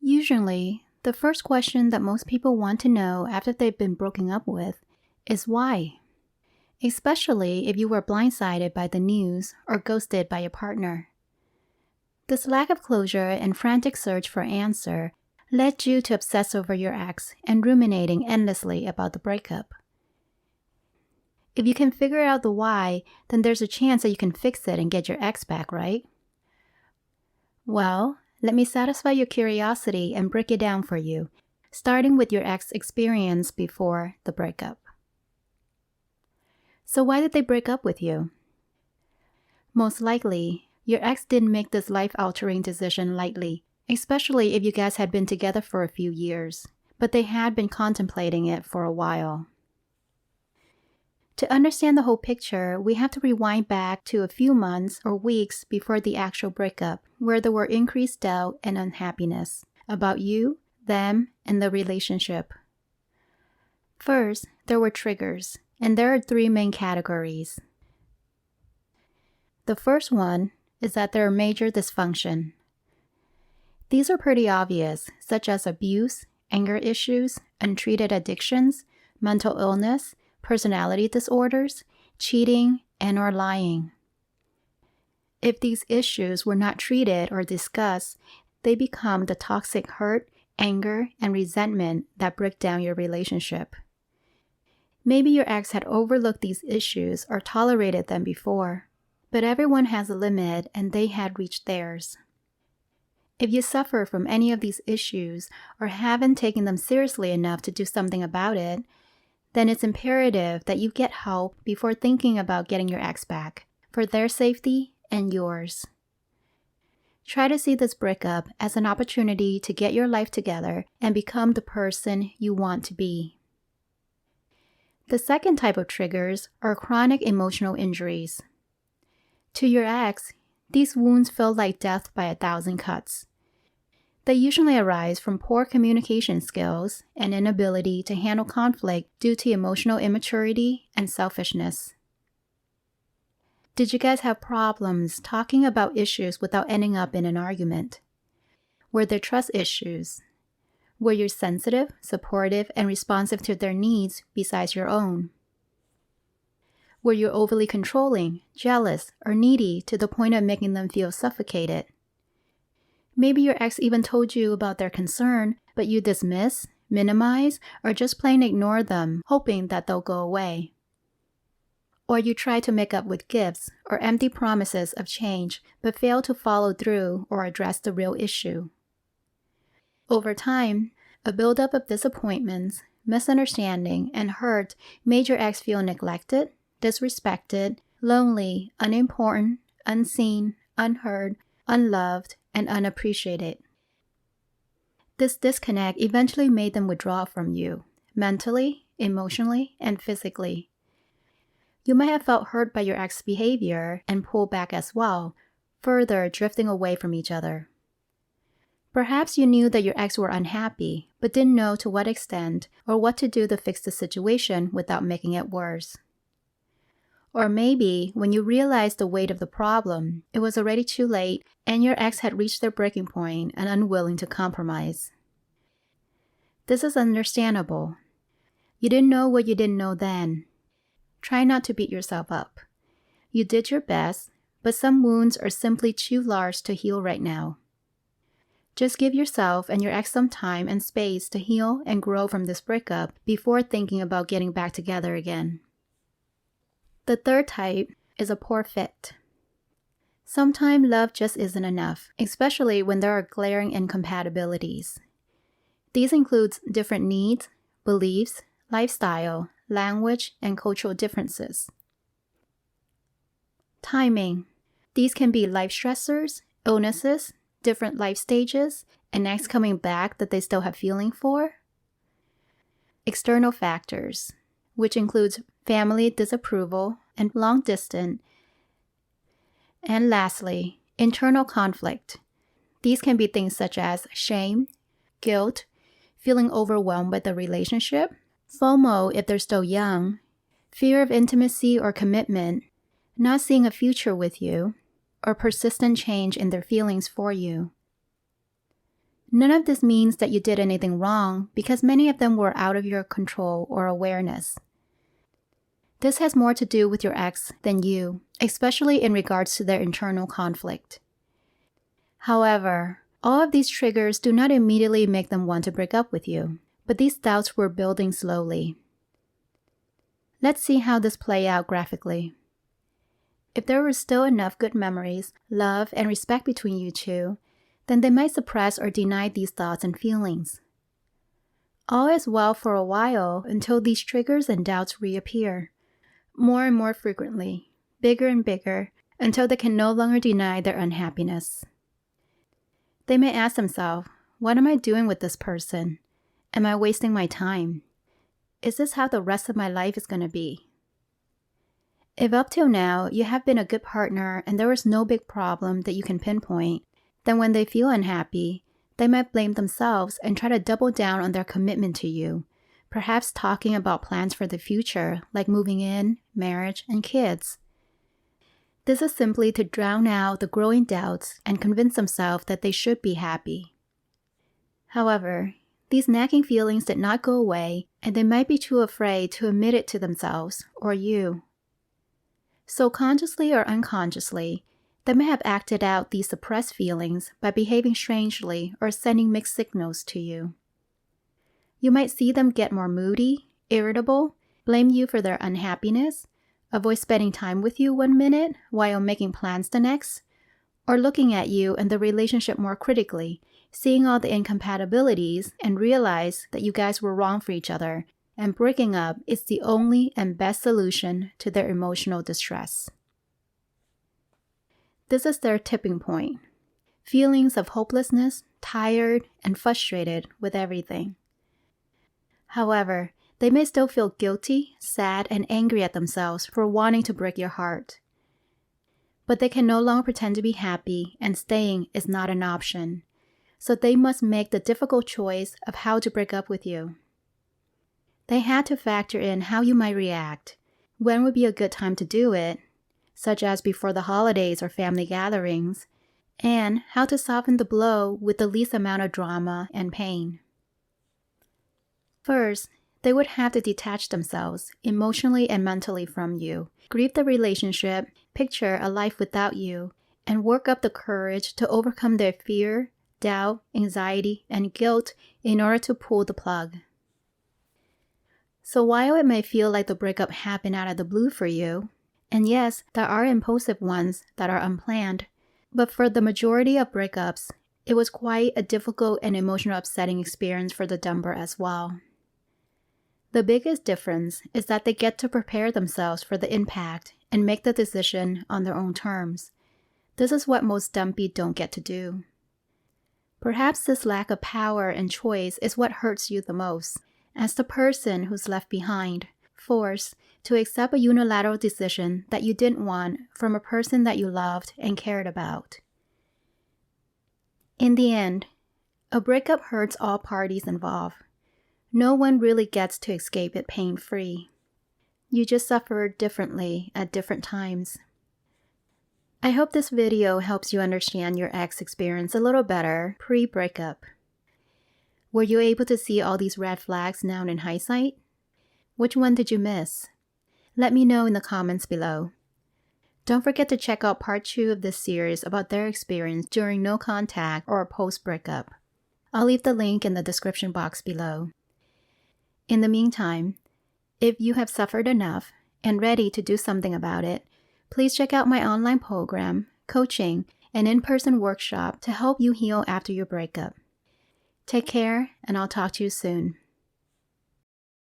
Usually, the first question that most people want to know after they've been broken up with is why. Especially if you were blindsided by the news or ghosted by your partner. This lack of closure and frantic search for answer led you to obsess over your ex and ruminating endlessly about the breakup. If you can figure out the why, then there's a chance that you can fix it and get your ex back, right? Well, let me satisfy your curiosity and break it down for you, starting with your ex experience before the breakup. So why did they break up with you? Most likely, your ex didn't make this life-altering decision lightly, especially if you guys had been together for a few years, but they had been contemplating it for a while. To understand the whole picture, we have to rewind back to a few months or weeks before the actual breakup, where there were increased doubt and unhappiness about you, them, and the relationship. First, there were triggers, and there are 3 main categories. The first one is that there are major dysfunction. These are pretty obvious, such as abuse, anger issues, untreated addictions, mental illness, personality disorders, cheating, and/or lying. If these issues were not treated or discussed, they become the toxic hurt, anger, and resentment that break down your relationship. Maybe your ex had overlooked these issues or tolerated them before, but everyone has a limit and they had reached theirs. If you suffer from any of these issues or haven't taken them seriously enough to do something about it, then it's imperative that you get help before thinking about getting your ex back, for their safety and yours. Try to see this breakup as an opportunity to get your life together and become the person you want to be. The second type of triggers are chronic emotional injuries. To your ex, these wounds feel like death by 1,000 cuts. They usually arise from poor communication skills and inability to handle conflict due to emotional immaturity and selfishness. Did you guys have problems talking about issues without ending up in an argument? Were there trust issues? Were you sensitive, supportive, and responsive to their needs besides your own? Were you overly controlling, jealous, or needy to the point of making them feel suffocated? Maybe your ex even told you about their concern, but you dismiss, minimize, or just plain ignore them, hoping that they'll go away. Or you try to make up with gifts or empty promises of change, but fail to follow through or address the real issue. Over time, a buildup of disappointments, misunderstanding, and hurt made your ex feel neglected, disrespected, lonely, unimportant, unseen, unheard, unloved, and unappreciated. This disconnect eventually made them withdraw from you, mentally, emotionally, and physically. You may have felt hurt by your ex's behavior and pulled back as well, further drifting away from each other. Perhaps you knew that your ex were unhappy, but didn't know to what extent or what to do to fix the situation without making it worse. Or maybe, when you realized the weight of the problem, it was already too late and your ex had reached their breaking point and unwilling to compromise. This is understandable. You didn't know what you didn't know then. Try not to beat yourself up. You did your best, but some wounds are simply too large to heal right now. Just give yourself and your ex some time and space to heal and grow from this breakup before thinking about getting back together again. The third type is a poor fit. Sometimes love just isn't enough, especially when there are glaring incompatibilities. These include different needs, beliefs, lifestyle, language, and cultural differences. Timing. These can be life stressors, illnesses, different life stages, an ex coming back that they still have feeling for. External factors, which includes family disapproval and long distance. And lastly, internal conflict. These can be things such as shame, guilt, feeling overwhelmed by the relationship, FOMO if they're still young, fear of intimacy or commitment, not seeing a future with you, or persistent change in their feelings for you. None of this means that you did anything wrong because many of them were out of your control or awareness. This has more to do with your ex than you, especially in regards to their internal conflict. However, all of these triggers do not immediately make them want to break up with you, but these doubts were building slowly. Let's see how this plays out graphically. If there were still enough good memories, love, and respect between you two, then they might suppress or deny these thoughts and feelings. All is well for a while until these triggers and doubts reappear, more and more frequently, bigger and bigger, until they can no longer deny their unhappiness. They may ask themselves, what am I doing with this person? Am I wasting my time? Is this how the rest of my life is going to be? If up till now you have been a good partner and there was no big problem that you can pinpoint, then when they feel unhappy, they might blame themselves and try to double down on their commitment to you, perhaps talking about plans for the future like moving in, marriage, and kids. This is simply to drown out the growing doubts and convince themselves that they should be happy. However, these nagging feelings did not go away, and they might be too afraid to admit it to themselves or you. So consciously or unconsciously, they may have acted out these suppressed feelings by behaving strangely or sending mixed signals to you. You might see them get more moody, irritable, blame you for their unhappiness, avoid spending time with you one minute while making plans the next, or looking at you and the relationship more critically, seeing all the incompatibilities and realize that you guys were wrong for each other, and breaking up is the only and best solution to their emotional distress. This is their tipping point. Feelings of hopelessness, tired, and frustrated with everything. However, they may still feel guilty, sad, and angry at themselves for wanting to break your heart. But they can no longer pretend to be happy, and staying is not an option. So they must make the difficult choice of how to break up with you. They had to factor in how you might react, when would be a good time to do it, such as before the holidays or family gatherings, and how to soften the blow with the least amount of drama and pain. First, they would have to detach themselves emotionally and mentally from you, grieve the relationship, picture a life without you, and work up the courage to overcome their fear, doubt, anxiety, and guilt in order to pull the plug. So while it may feel like the breakup happened out of the blue for you, and yes, there are impulsive ones that are unplanned, but for the majority of breakups, it was quite a difficult and emotional upsetting experience for the dumper as well. The biggest difference is that they get to prepare themselves for the impact and make the decision on their own terms. This is what most dumpy don't get to do. Perhaps this lack of power and choice is what hurts you the most, as the person who's left behind, forced to accept a unilateral decision that you didn't want from a person that you loved and cared about. In the end, a breakup hurts all parties involved. No one really gets to escape it pain-free. You just suffer differently at different times. I hope this video helps you understand your ex experience a little better pre-breakup. Were you able to see all these red flags now in hindsight? Which one did you miss? Let me know in the comments below. Don't forget to check out part 2 of this series about their experience during no contact or post-breakup. I'll leave the link in the description box below. In the meantime, if you have suffered enough and ready to do something about it, please check out my online program, coaching, and in-person workshop to help you heal after your breakup. Take care, and I'll talk to you soon.